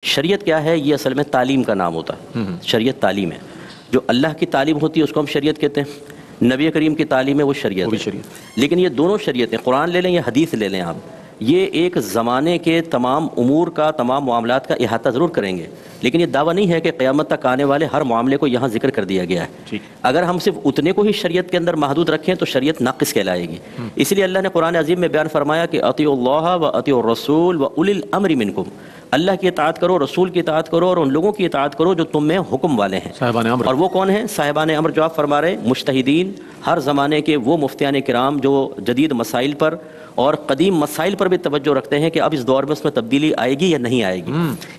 شریعت کیا ہے؟ یہ اصل میں تعلیم کا نام ہوتا ہے. شریعت تعلیم ہے. جو اللہ کی تعلیم ہوتی ہے اس کو ہم شریعت کہتے ہیں، نبی کریم کی تعلیم ہے وہ شریعت ہے. لیکن یہ دونوں شریعتیں، قرآن لے لیں یا حدیث لے لیں آپ، یہ ایک زمانے کے تمام امور کا، تمام معاملات کا احاطہ ضرور کریں گے، لیکن یہ دعویٰ نہیں ہے کہ قیامت تک آنے والے ہر معاملے کو یہاں ذکر کر دیا گیا ہے. اگر ہم صرف اتنے کو ہی شریعت کے اندر محدود رکھیں تو شریعت ناقص کہلائے گی. اس لیے اللہ نے قرآن عظیم میں بیان فرمایا کہ اطیعوا اللہ و اطیعوا الرسول و اولی الامر منکم، اللہ کی اطاعت کرو، رسول کی اطاعت کرو، اور ان لوگوں کی اطاعت کرو جو تم میں حکم والے ہیں، صاحبان امر. اور وہ کون ہیں؟ صاحبان امر، جو آپ فرما رہے مجتہدین، ہر زمانے کے وہ مفتیان کرام جو جدید مسائل پر اور قدیم مسائل پر بھی توجہ رکھتے ہیں کہ اب اس دور میں اس میں تبدیلی آئے گی یا نہیں آئے گی.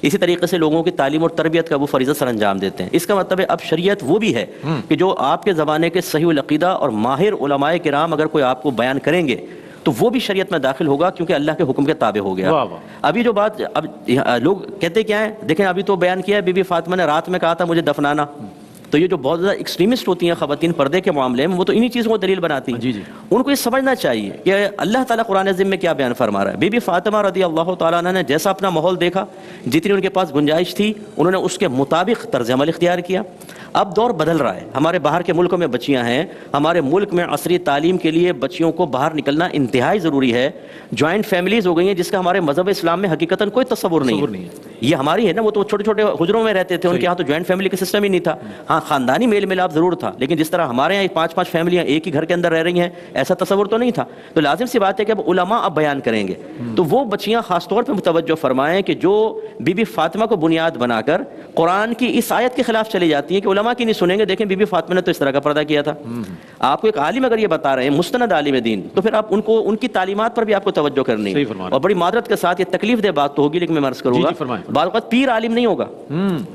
اسی طریقے سے لوگوں کی تعلیم اور تربیت کا وہ فریضہ سر انجام دیتے ہیں. اس کا مطلب ہے اب شریعت وہ بھی ہے کہ جو آپ کے زمانے کے صحیح العقیدہ اور ماہر علماء کرام اگر کوئی آپ کو بیان کریں گے تو وہ بھی شریعت میں داخل ہوگا، کیونکہ اللہ کے حکم کے تابع ہو گیا. ابھی جو بات اب لوگ کہتے کیا ہیں، دیکھیں ابھی تو بیان کیا ہے بی بی فاطمہ نے رات میں کہا تھا مجھے دفنانا. تو یہ جو بہت زیادہ ایکسٹریمسٹ ہوتی ہیں خواتین پردے کے معاملے میں، وہ تو انہی چیزوں کو دلیل بناتی ہیں. ان کو یہ سمجھنا چاہیے کہ اللہ تعالیٰ قرآن عظیم میں کیا بیان فرما رہا ہے. بی بی فاطمہ رضی اللہ تعالیٰ عنہ نے جیسا اپنا ماحول دیکھا، جتنی ان کے پاس گنجائش تھی، انہوں نے اس کے مطابق طرز عمل اختیار کیا. اب دور بدل رہا ہے، ہمارے باہر کے ملکوں میں بچیاں ہیں، ہمارے ملک میں عصری تعلیم کے لیے بچیوں کو باہر نکلنا انتہائی ضروری ہے. جوائنٹ فیملیز ہو گئی ہیں جس کا ہمارے مذہب اسلام میں حقیقتاً کوئی تصور نہیں ہے. یہ ہماری ہے نا، وہ تو چھوٹے چھوٹے حجروں میں رہتے تھے، ان کے یہاں تو جوائنٹ فیملی کا سسٹم ہی نہیں تھا. ہاں خاندانی میل ملاپ ضرور تھا، لیکن جس طرح ہمارے یہاں 5-5 فیملیاں ایک ہی گھر کے اندر رہ رہی ہیں ایسا تصور تو نہیں تھا. تو لازم سی بات ہے کہ اب علماء اب بیان کریں گے تو وہ بچیاں خاص طور پہ متوجہ فرمائیں کہ جو بی بی فاطمہ کو بنیاد بنا کر قرآن کی اس آیت کے خلاف چلی جاتی ہیں کہ علماء کی نہیں سنیں گے. دیکھیں بی بی فاطمہ نے تو اس طرح کا پردہ کیا تھا. آپ کو ایک عالم اگر یہ بتا رہے ہیں، مستند عالم دین، تو پھر آپ ان کی تعلیمات پر بھی آپ کو توجہ کرنی ہے. اور بڑی معذرت کے ساتھ یہ تکلیف دہ بات تو ہوگی، لیکن میں عرض کروں گا بعض اوقات پیر عالم نہیں ہوگا،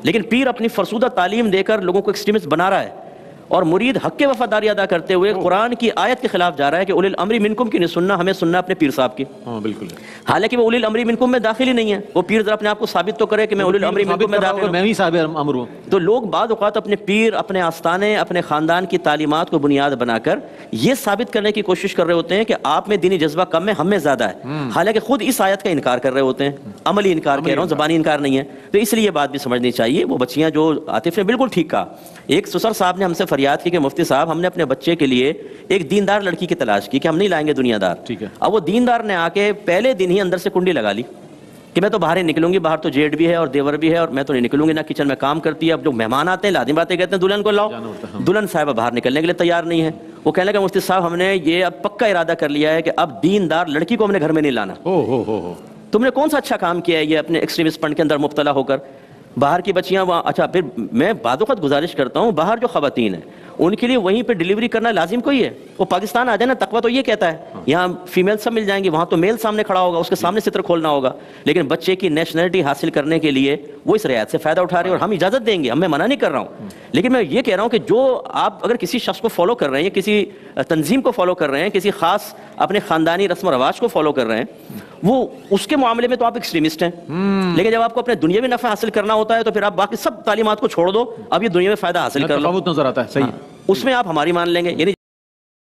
لیکن پیر اپنی فرسودہ تعلیم دے کر لوگوں کو ایکسٹریمسٹ بنا رہا ہے، اور مرید حق کے وفاداری ادا کرتے ہوئے قرآن کی آیت کے خلاف جا رہا ہے کہ اولی الامر منکم کی نہیں سننا، ہمیں سننا اپنے پیر صاحب کی. بالکل. حالانکہ وہ اولی الامر منکم میں داخل ہی نہیں ہے. وہ پیر ذرا اپنے آپ کو ثابت تو کرے کہ میں اولی الامر منکم میں داخل ہوں، میں بھی صاحب امر ہوں. تو لوگ بعض اوقات اپنے پیر، اپنے آستانے، اپنے خاندان کی تعلیمات کو بنیاد بنا کر یہ ثابت کرنے کی کوشش کر رہے ہوتے ہیں کہ آپ میں دینی جذبہ کم ہے، ہم میں زیادہ ہے، حالانکہ خود اس آیت کا انکار کر رہے ہوتے ہیں. عملی انکار کہہ رہا ہوں، زبانی انکار نہیں ہے. تو اس لیے یہ بات بھی سمجھنی چاہیے. وہ بچیاں جو عاطف نے بالکل ٹھیک کہا، ایک سسر صاحب نے ہم سے فریاد کی کہ مفتی صاحب ہم نے اپنے بچے کے لیے ایک دیندار لڑکی کی تلاش کی کہ ہم نہیں لائیں گے دنیا دار. اب وہ دیندار نے آ کے پہلے دن ہی اندر سے کنڈی لگا لی کہ میں تو باہر ہی نکلوں گی، باہر تو جیٹ بھی ہے اور دیور بھی ہے اور میں تو نہیں نکلوں گی، نہ کچن میں کام کرتی ہے. اب جو مہمان آتے ہیں لازم باتیں کہتے ہیں دلہن کو لاؤ، دلہن صاحبہ باہر نکلنے کے لیے تیار نہیں ہے. وہ کہنے لگا مفتی صاحب ہم نے یہ اب پکا ارادہ کر لیا ہے کہ اب دیندار لڑکی کو ہم نے گھر میں نہیں لانا. تم نے کون سا اچھا کام کیا ہے یہ اپنے ایکسٹریمسٹ پن کے اندر مبتلا ہو کر. باہر کی بچیاں وہاں، اچھا پھر میں بعض اوقات گزارش کرتا ہوں باہر جو خواتین ہیں ان کے لیے وہیں پہ ڈیلیوری کرنا لازم کوئی ہے. وہ پاکستان آ جائے نا، تقویٰ تو یہ کہتا ہے یہاں فیمیل سب مل جائیں گی، وہاں تو میل سامنے کھڑا ہوگا، اس کے سامنے ستر کھولنا ہوگا. لیکن بچے کی نیشنلٹی حاصل کرنے کے لیے وہ اس رعایت سے فائدہ اٹھا رہے ہیں، اور ہم اجازت دیں گے، ہم میں منع نہیں کر رہا ہوں. لیکن میں یہ کہہ رہا ہوں کہ جو آپ اگر کسی شخص کو فالو کر رہے ہیں، کسی تنظیم کو فالو کر رہے ہیں، کسی خاص اپنے خاندانی رسم و رواج کو فالو کر رہے ہیں، وہ اس کے معاملے میں تو آپ ایکسٹریمسٹ ہیں. لیکن جب آپ کو اپنے دنیاوی نفع حاصل کرنا ہوتا ہے تو پھر آپ باقی سب تعلیمات کو چھوڑ دو، اب یہ دنیا میں فائدہ حاصل کر لو. نظر آتا ہے صحیح، اس میں آپ ہماری مان لیں گے. یعنی